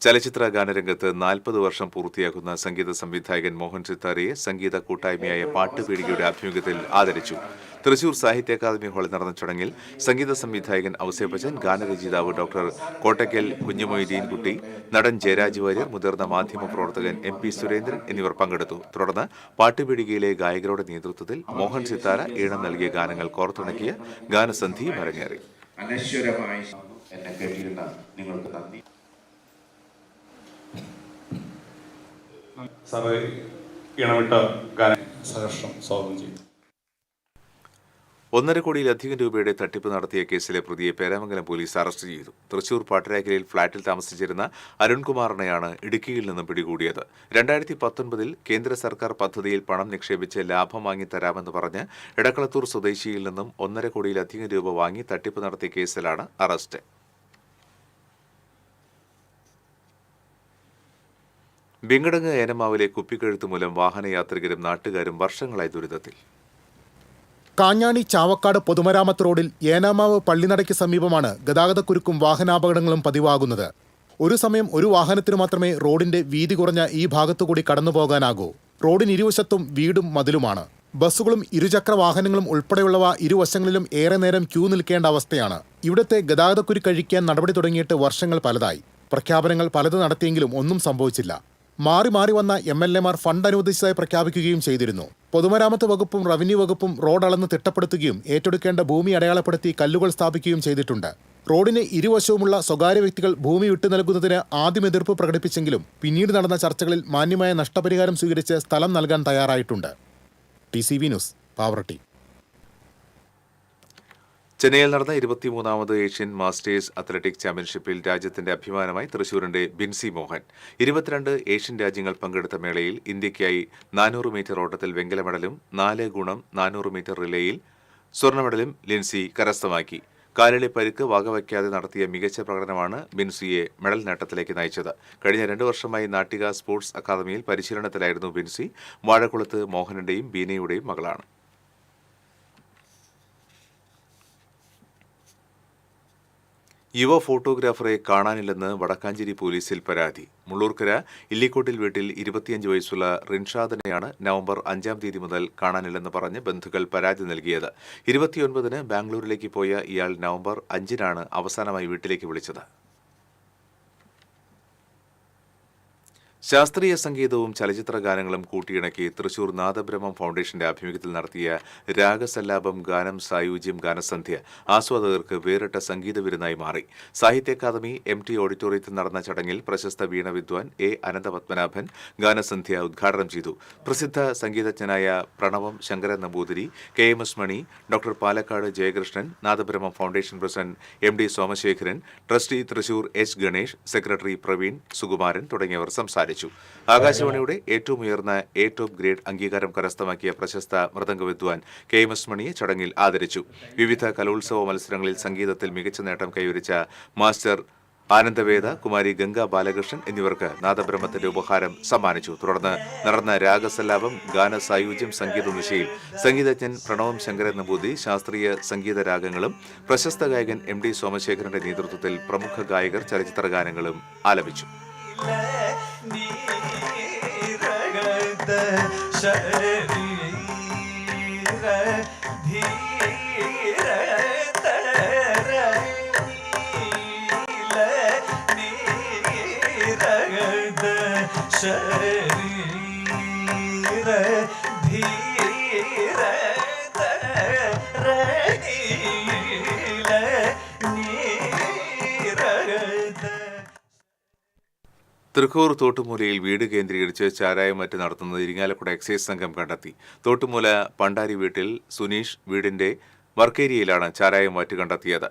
ചലച്ചിത്ര ഗാനരംഗത്ത് 40 വർഷം പൂർത്തിയാക്കുന്ന സംഗീത സംവിധായകൻ മോഹൻ സിത്താരയെ സംഗീത കൂട്ടായ്മയായ പാട്ടുപീടികയുടെ ആഭിമുഖ്യത്തിൽ ആദരിച്ചു. തൃശൂർ സാഹിത്യ അക്കാദമി ഹാളിൽ നടന്ന ചടങ്ങിൽ സംഗീത സംവിധായകൻ ഔസേപ്പച്ചൻ, ഗാനരചയിതാവ് ഡോക്ടർ കോട്ടയ്ക്കൽ കുഞ്ഞുമൊയ്തീൻ കുട്ടി, നടൻ ജയരാജ് വാര്യർ, മുതിർന്ന മാധ്യമ പ്രവർത്തകൻ MP സുരേന്ദ്രൻ എന്നിവർ പങ്കെടുത്തു. തുടർന്ന് പാട്ടുപീടികയിലെ ഗായകരുടെ നേതൃത്വത്തിൽ മോഹൻ സിത്താര ഈണം നൽകിയ ഗാനങ്ങൾ കോർത്തിണക്കിയ ഗാനസന്ധിയും അരങ്ങേറി. അനശ്വരമായി എന്നെ കേട്ടിരുന്ന നിങ്ങൾക്ക് നന്ദി. സാറ് ഇണമിട്ട ഗാനം സഹർഷം സ്വാഗതം ചെയ്തു. 1.5 കോടിയിലധികം രൂപയുടെ തട്ടിപ്പ് നടത്തിയ കേസിലെ പ്രതിയെ പേരാമംഗലം പോലീസ് അറസ്റ്റ് ചെയ്തു. തൃശൂർ പാട്ടരാക്കലിൽ ഫ്ളാറ്റിൽ താമസിച്ചിരുന്ന അരുൺകുമാറിനെയാണ് ഇടുക്കിയിൽ നിന്നും പിടികൂടിയത്. 2019 കേന്ദ്ര സർക്കാർ പദ്ധതിയിൽ പണം നിക്ഷേപിച്ച് ലാഭം വാങ്ങിത്തരാമെന്ന് പറഞ്ഞ് എടക്കളത്തൂർ സ്വദേശിയിൽ നിന്നും 1.5 കോടിയിലധികം രൂപ വാങ്ങി തട്ടിപ്പ് നടത്തിയ കേസിലാണ് അറസ്റ്റ്. ബിങ്കടങ്ങ് ഏനമാവിലെ കുപ്പിക്കഴുത്ത് മൂലം വാഹനയാത്രികരും നാട്ടുകാരും വർഷങ്ങളായി ദുരിതത്തിൽ. കാഞ്ഞാണി ചാവക്കാട് പൊതുമരാമത്ത് റോഡിൽ ഏനാമാവ് പള്ളിനടയ്ക്ക് സമീപമാണ് ഗതാഗതക്കുരുക്കും വാഹനാപകടങ്ങളും പതിവാകുന്നത്. ഒരു സമയം ഒരു വാഹനത്തിനു മാത്രമേ റോഡിന്റെ വീതി കുറഞ്ഞ ഈ ഭാഗത്തുകൂടി കടന്നുപോകാനാകൂ. റോഡിന് ഇരുവശത്തും വീടും മതിലുമാണ്. ബസ്സുകളും ഇരുചക്ര വാഹനങ്ങളും ഉൾപ്പെടെയുള്ളവ ഇരുവശങ്ങളിലും ഏറെ നേരം ക്യൂ നിൽക്കേണ്ട അവസ്ഥയാണ്. ഇവിടുത്തെ ഗതാഗതക്കുരുക്കഴിക്കാൻ നടപടി തുടങ്ങിയിട്ട് വർഷങ്ങൾ പലതായി. പ്രഖ്യാപനങ്ങൾ പലത് നടത്തിയെങ്കിലും ഒന്നും സംഭവിച്ചില്ല. മാറി മാറി വന്ന MLA-മാർ ഫണ്ട് അനുവദിച്ചതായി പ്രഖ്യാപിക്കുകയും ചെയ്തിരുന്നു. പൊതുമരാമത്ത് വകുപ്പും റവന്യൂ വകുപ്പും റോഡ് അളന്ന് തിട്ടപ്പെടുത്തുകയും ഏറ്റെടുക്കേണ്ട ഭൂമി അടയാളപ്പെടുത്തി കല്ലുകൾ സ്ഥാപിക്കുകയും ചെയ്തിട്ടുണ്ട്. റോഡിന് ഇരുവശവുമുള്ള സ്വകാര്യ വ്യക്തികൾ ഭൂമി വിട്ടു നൽകുന്നതിന് ആദ്യം എതിർപ്പ് പ്രകടിപ്പിച്ചെങ്കിലും പിന്നീട് നടന്ന ചർച്ചകളിൽ മാന്യമായ നഷ്ടപരിഹാരം സ്വീകരിച്ച് സ്ഥലം നൽകാൻ തയ്യാറായിട്ടുണ്ട്. TCV news, Pavaratty. ചെന്നൈയിൽ നടന്ന 23ാമത് ഏഷ്യൻ മാസ്റ്റേഴ്സ് അത്ലറ്റിക് ചാമ്പ്യൻഷിപ്പിൽ രാജ്യത്തിന്റെ അഭിമാനമായി തൃശൂരിന്റെ ബിൻസി മോഹൻ. 22 ഏഷ്യൻ രാജ്യങ്ങൾ പങ്കെടുത്ത മേളയിൽ ഇന്ത്യയ്ക്കായി 400 മീറ്റർ ഓട്ടത്തിൽ വെങ്കല മെഡലും 4x400 മീറ്റർ റിലേയിൽ സ്വർണ്ണ മെഡലും ലിൻസി കരസ്ഥമാക്കി. കാലിലെ പരിക്ക് വകവയ്ക്കാതെ നടത്തിയ മികച്ച പ്രകടനമാണ് ബിൻസിയെ മെഡൽ നേട്ടത്തിലേക്ക് നയിച്ചത്. കഴിഞ്ഞ 2 വർഷമായി നാട്ടിക സ്പോർട്സ് അക്കാദമിയിൽ പരിശീലനത്തിലായിരുന്നു ബിൻസി. വാഴക്കുളത്ത് മോഹനന്റെയും ബീനയുടെയും മകളാണ്. യുവ ഫോട്ടോഗ്രാഫറെ കാണാനില്ലെന്ന് വടക്കാഞ്ചേരി പോലീസിൽ പരാതി. മുള്ളൂർക്കര ഇല്ലിക്കോട്ടിൽ വീട്ടിൽ 25 വയസ്സുള്ള റിൻഷാദിനെയാണ് നവംബർ 5-ാം തീയതി മുതൽ കാണാനില്ലെന്ന് പറഞ്ഞ് ബന്ധുക്കൾ പരാതി നൽകിയത്. 29-ന് ബാംഗ്ലൂരിലേക്ക് പോയ ഇയാൾ നവംബർ 5-നാണ് അവസാനമായി വീട്ടിലേക്ക് വിളിച്ചത്. ശാസ്ത്രീയ സംഗീതവും ചലച്ചിത്ര ഗാനങ്ങളും കൂട്ടിയിണക്കി തൃശൂർ നാദബ്രഹ്മം ഫൗണ്ടേഷന്റെ ആഭിമുഖ്യത്തിൽ നടത്തിയ രാഗസല്ലാപം ഗാനം സായുജ്യം ഗാനസന്ധ്യ ആസ്വാദകർക്ക് വേറിട്ട സംഗീത വിരുന്നായി മാറി. സാഹിത്യ അക്കാദമി MT ഓഡിറ്റോറിയത്തിൽ നടന്ന ചടങ്ങിൽ പ്രശസ്ത വീണ വിദ്വാൻ A. അനന്തപത്മനാഭൻ ഗാനസന്ധ്യ ഉദ്ഘാടനം ചെയ്തു. പ്രസിദ്ധ സംഗീതജ്ഞനായ Pranavam Sankaran Namboothiri, KMS Mani, doctor Palakkad Jayakrishnan, Nadabrahmam foundation president MD Somasekharan, trustee Thrissur H. Ganesh, secretary Praveen Sukumaran തുടങ്ങിയവർ സംസാരിച്ചു. ആകാശവാണിയുടെ ഏറ്റവും ഉയർന്ന A ടോപ്പ് ഗ്രേഡ് അംഗീകാരം കരസ്ഥമാക്കിയ പ്രശസ്ത മൃദംഗ വിദ്വാൻ KMS മണിയെ ചടങ്ങിൽ ആദരിച്ചു. വിവിധ കലോത്സവ മത്സരങ്ങളിൽ സംഗീതത്തിൽ മികച്ച നേട്ടം കൈവരിച്ച മാസ്റ്റർ ആനന്ദവേദ, കുമാരി ഗംഗ ബാലകൃഷ്ണൻ എന്നിവർക്ക് നാദബ്രഹ്മത്തിന്റെ ഉപഹാരം സമ്മാനിച്ചു. തുടർന്ന് നടന്ന രാഗസല്ലാപം ഗാന സായുജ്യം സംഗീത നിശയിൽ സംഗീതജ്ഞൻ പ്രണവം ശങ്കരൻ നമ്പൂതിരി ശാസ്ത്രീയ സംഗീത രാഗങ്ങളും പ്രശസ്ത ഗായകൻ MD സോമശേഖരന്റെ നേതൃത്വത്തിൽ പ്രമുഖ ഗായകർ ചലച്ചിത്ര ഗാനങ്ങളും ആലപിച്ചു. തൃക്കൂർ തോട്ടുമൂലയിൽ വീട് കേന്ദ്രീകരിച്ച് ചാരായം മറ്റ് നടത്തുന്നത് ഇരിങ്ങാലക്കുട എക്സൈസ് സംഘം കണ്ടെത്തി. തോട്ടുമൂല പണ്ടാരി വീട്ടിൽ സുനീഷ് വീടിന്റെ വർക്കേരിയയിലാണ് ചാരായം മറ്റ് കണ്ടെത്തിയത്.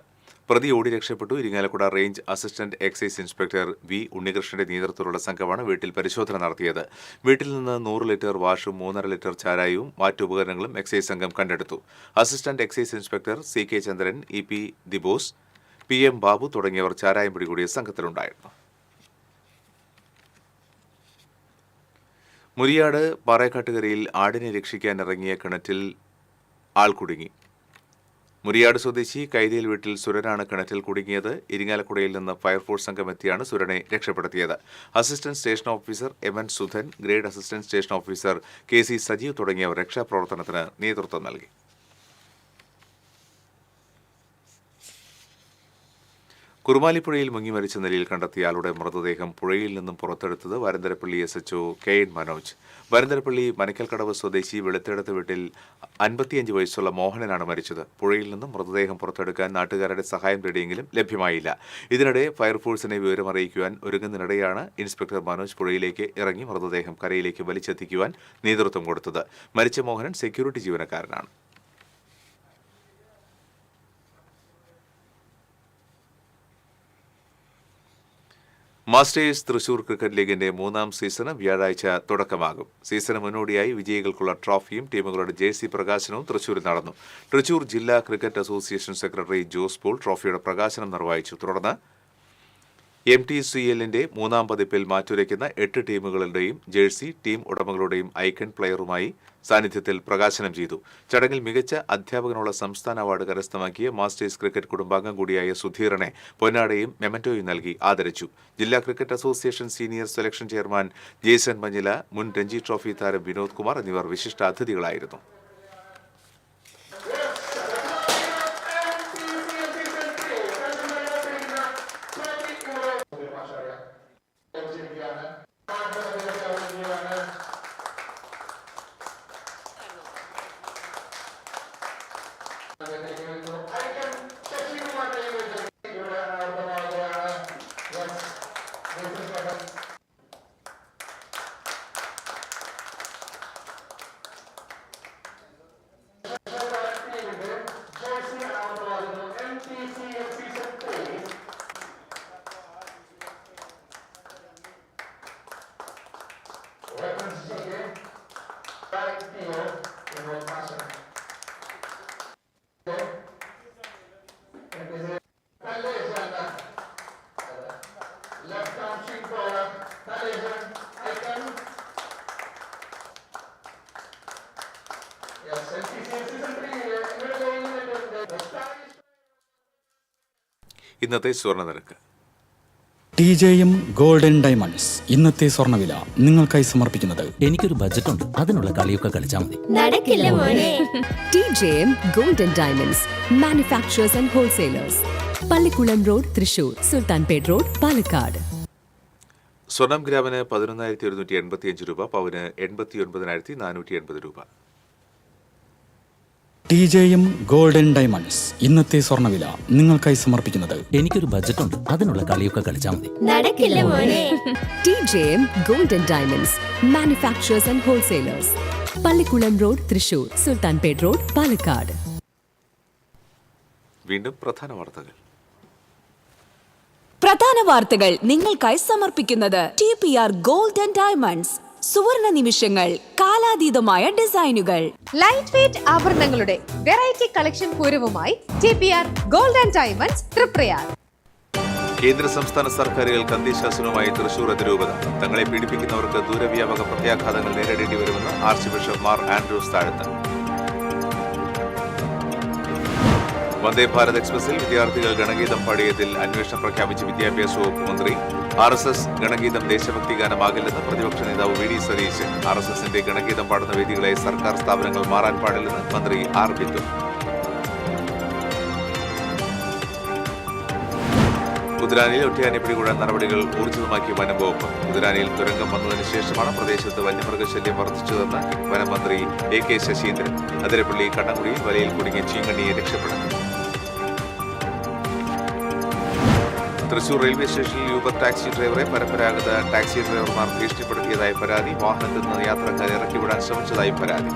പ്രതി ഓടി രക്ഷപ്പെട്ടു. Irinjalakuda range assistant excise inspector V. ഉണ്ണികൃഷ്ണന്റെ നേതൃത്വത്തിലുള്ള സംഘമാണ് വീട്ടിൽ പരിശോധന നടത്തിയത്. വീട്ടിൽ നിന്ന് 100 ലിറ്റർ വാഷും 3.5 ലിറ്റർ ചാരായവും മറ്റുപകരണങ്ങളും എക്സൈസ് സംഘം കണ്ടെടുത്തു. അസിസ്റ്റന്റ് എക്സൈസ് ഇൻസ്പെക്ടർ CK ചന്ദ്രൻ, EP ദിബോസ്, PM ബാബു തുടങ്ങിയവർ ചാരായം പിടികൂടിയ സംഘത്തിലുണ്ടായിരുന്നു. മുരിയാട് പാറേക്കാട്ടുകരയിൽ ആടിനെ രക്ഷിക്കാനിറങ്ങിയ കിണറ്റിൽ ആൾ കുടുങ്ങി. മുരിയാട് സ്വദേശി കൈതയിൽ വീട്ടിൽ സുരനാണ് കിണറ്റിൽ കുടുങ്ങിയത്. ഇരിങ്ങാലക്കുടയിൽ നിന്ന് ഫയർഫോഴ്സ് സംഘം എത്തിയാണ് സുരനെ രക്ഷപ്പെടുത്തിയത്. Assistant station officer MN Sudhan, grade assistant station officer KC Sajeev തുടങ്ങിയവർ രക്ഷാപ്രവർത്തനത്തിന് നേതൃത്വം നൽകി. കുറുമാലിപ്പുഴയിൽ മുങ്ങി മരിച്ച നിലയിൽ കണ്ടെത്തിയ ആളുടെ മൃതദേഹം പുഴയിൽ നിന്നും പുറത്തെടുത്തത് വരന്തരപ്പള്ളി SHO KN മനോജ്. വരന്തരപ്പള്ളി മനക്കൽക്കടവ് സ്വദേശി വെളുത്തെടുത്ത വീട്ടിൽ 55 വയസ്സുള്ള മോഹനനാണ് മരിച്ചത്. പുഴയിൽ നിന്നും മൃതദേഹം പുറത്തെടുക്കാൻ നാട്ടുകാരുടെ സഹായം തേടിയെങ്കിലും ലഭ്യമായില്ല. ഇതിനിടെ ഫയർഫോഴ്സിനെ വിവരമറിയിക്കുവാൻ ഒരുങ്ങുന്നതിനിടെയാണ് ഇൻസ്പെക്ടർ മനോജ് പുഴയിലേക്ക് ഇറങ്ങി മൃതദേഹം കരയിലേക്ക് വലിച്ചെത്തിക്കുവാൻ നേതൃത്വം കൊടുത്തത്. മരിച്ച മോഹനൻ സെക്യൂരിറ്റി ജീവനക്കാരനാണ്. മാസ്റ്റേഴ്സ് തൃശൂർ ക്രിക്കറ്റ് ലീഗിന്റെ 3ാം സീസണ് വ്യാഴാഴ്ച തുടക്കമാകും. സീസണ് മുന്നോടിയായി വിജയികൾക്കുള്ള ട്രോഫിയും ടീമുകളുടെ ജേഴ്സി പ്രകാശനവും തൃശൂരിൽ നടന്നു. തൃശൂർ ജില്ലാ cricket association secretary Jose Paul ട്രോഫിയുടെ പ്രകാശനം നിർവഹിച്ചു. തുടർന്ന് MTCLന്റെ 3ാം പതിപ്പിൽ മാറ്റുരയ്ക്കുന്ന 8 ടീമുകളുടെയും ജേഴ്സി ടീം ഉടമകളുടെയും ഐക്കൺ പ്ലെയറുമായി സാന്നിധ്യത്തിൽ പ്രകാശനം ചെയ്തു. ചടങ്ങിൽ മികച്ച അധ്യാപകനുള്ള സംസ്ഥാന അവാർഡ് കരസ്ഥമാക്കിയ മാസ്റ്റേഴ്സ് ക്രിക്കറ്റ് കുടുംബാംഗം കൂടിയായ സുധീറിനെ പൊന്നാടയും മെമന്റോയും നൽകി ആദരിച്ചു. ജില്ലാ cricket association senior selection chairman Jason Manjila, മുൻ രഞ്ജി ട്രോഫി താരം വിനോദ് കുമാർ എന്നിവർ വിശിഷ്ടാതിഥികളായിരുന്നു. Gracias. ഇന്നത്തെ സ്വർണ്ണ നിരക്ക്. TJM ഗോൾഡൻ ഡയമണ്ട്സ് ഇന്നത്തെ സ്വർണ്ണവില നിങ്ങൾക്കായി സമർപ്പിക്കുന്നത് എനിക്കൊരു ബജറ്റ് ഉണ്ട്, അതിനുള്ള കളിയൊക്കെ കളിച്ചാൽ മതി. നടക്കില്ല മോനെ. TJM Golden Diamonds, Manufacturers and Wholesalers. Pallikulam road, Thrissur. Sultanpet road, Palakkad. സ്വർണം ഗ്രാമിന് 11,185 രൂപ, പവന് 89,480 രൂപ. TJM ഗോൾഡൻ ഡയമണ്ട്സ് ഇന്നത്തെ സ്വർണ്ണവില നിങ്ങൾക്കായി സമർപ്പിക്കുന്നത് എനിക്കൊരു ബജറ്റ് ഉണ്ട്, അതിനുള്ള കളിയൊക്കെ കളിച്ചാൽ മതി. നടക്കില്ല മോനെ. TJM Golden Diamonds, Manufacturers and Wholesalers. Pallikulam road, Thrissur. Sultanpet road, Palakkad. വീണ്ടും പ്രധാന വാർത്തകൾ. പ്രധാന വാർത്തകൾ നിങ്ങൾക്കായി സമർപ്പിക്കുന്നത് TPR Golden Diamonds. സുവർണ നിമിഷങ്ങൾ, കാലാതീതമായ ഡിസൈനുകൾ. ലൈറ്റ് വെയ്റ്റ് ആഭരണങ്ങളുടെ വെറൈറ്റി കളക്ഷൻ പൂരവുമായി TPR Golden Diamonds, തൃപ്രയാർ. കേന്ദ്ര സംസ്ഥാന സർക്കാരുകൾക്ക് അന്ത്യശാസനവുമായി തൃശൂർ അതിരൂപത. തങ്ങളെ പീഡിപ്പിക്കുന്നവർക്ക് ദൂരവ്യാപക പ്രത്യാഘാതങ്ങൾ നേരിടേണ്ടി വരുമെന്ന് ആർച്ച് ബിഷപ്പ് മാർ ആൻഡ്രൂസ് താഴത്ത്. വന്ദേ ഭാരത് എക്സ്പ്രസിൽ വിദ്യാർത്ഥികൾ ഗണഗീതം പാടിയതിൽ അന്വേഷണം പ്രഖ്യാപിച്ച വിദ്യാഭ്യാസ വകുപ്പ് മന്ത്രി. RSS ഗണഗീതം ദേശഭക്തി ഗാനമാകില്ലെന്ന് പ്രതിപക്ഷ നേതാവ് VD സതീശൻ. RSSന്റെ ഗണഗീതം പാടുന്ന വേദികളെ സർക്കാർ സ്ഥാപനങ്ങൾ മാറാൻ പാടില്ലെന്ന് മന്ത്രി R ബിന്ദു. കുതിരാനിൽ ഒറ്റയാനെ പിടികൂടാൻ നടപടികൾ ഊർജിതമാക്കിയ വനം വകുപ്പ്. കുതിരാനിൽ തുരങ്കം വന്നതിന് ശേഷമാണ് പ്രദേശത്ത് വന്യമൃഗശല്യം വർദ്ധിച്ചതെന്ന് വനമന്ത്രി AK ശശീന്ദ്രൻ. അതിരപ്പള്ളി കണ്ണങ്കുടിയിൽ വലയിൽ കുടുങ്ങിയ ചീങ്കണ്ണിയെ രക്ഷപ്പെടുത്തി. തൃശൂർ റെയിൽവേ സ്റ്റേഷനിൽ യൂബർ ടാക്സി ഡ്രൈവറെ പരമ്പരാഗത ടാക്സി ഡ്രൈവർമാർ ഭീഷണിപ്പെടുത്തിയതായി പരാതി. വാഹനത്തിൽ നിന്ന് യാത്രക്കാരെ ഇറക്കിവിടാൻ ശ്രമിച്ചതായി പരാതി.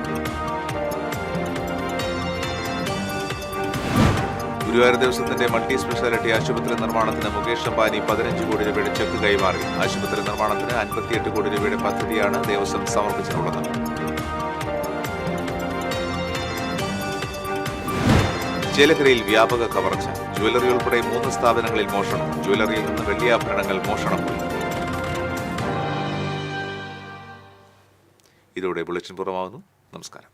ഗുരുവായൂർ ദേവസ്വത്തിന്റെ മൾട്ടി സ്പെഷ്യാലിറ്റി ആശുപത്രി നിർമ്മാണത്തിന് മുകേഷ് അംബാനി 15 കോടി രൂപയുടെ ചെക്ക് കൈമാറി. ആശുപത്രി നിർമ്മാണത്തിന് 58 കോടി രൂപയുടെ പദ്ധതിയാണ് ദേവസ്വം സമർപ്പിച്ചിട്ടുള്ളത്. ചേലക്കരയിൽ വ്യാപക കവർച്ച. ജ്വല്ലറി ഉൾപ്പെടെ 3 സ്ഥാപനങ്ങളിൽ മോഷണം. ജ്വല്ലറിയിൽ നിന്ന് വെള്ളിയാഭരണങ്ങൾ മോഷണം പോയി. ഇതോടെ ബുള്ളറ്റിൻ പൂർണ്ണമാകുന്നു. നമസ്കാരം.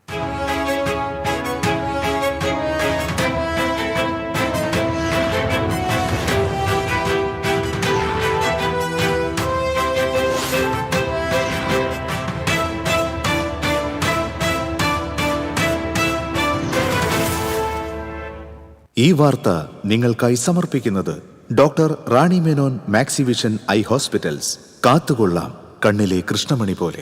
ഈ വാർത്ത നിങ്ങൾക്കായി സമർപ്പിക്കുന്നത് doctor Rani Menon Maxivision I hospitals. കാത്തുകൊള്ളാം കണ്ണിലെ കൃഷ്ണമണി പോലെ.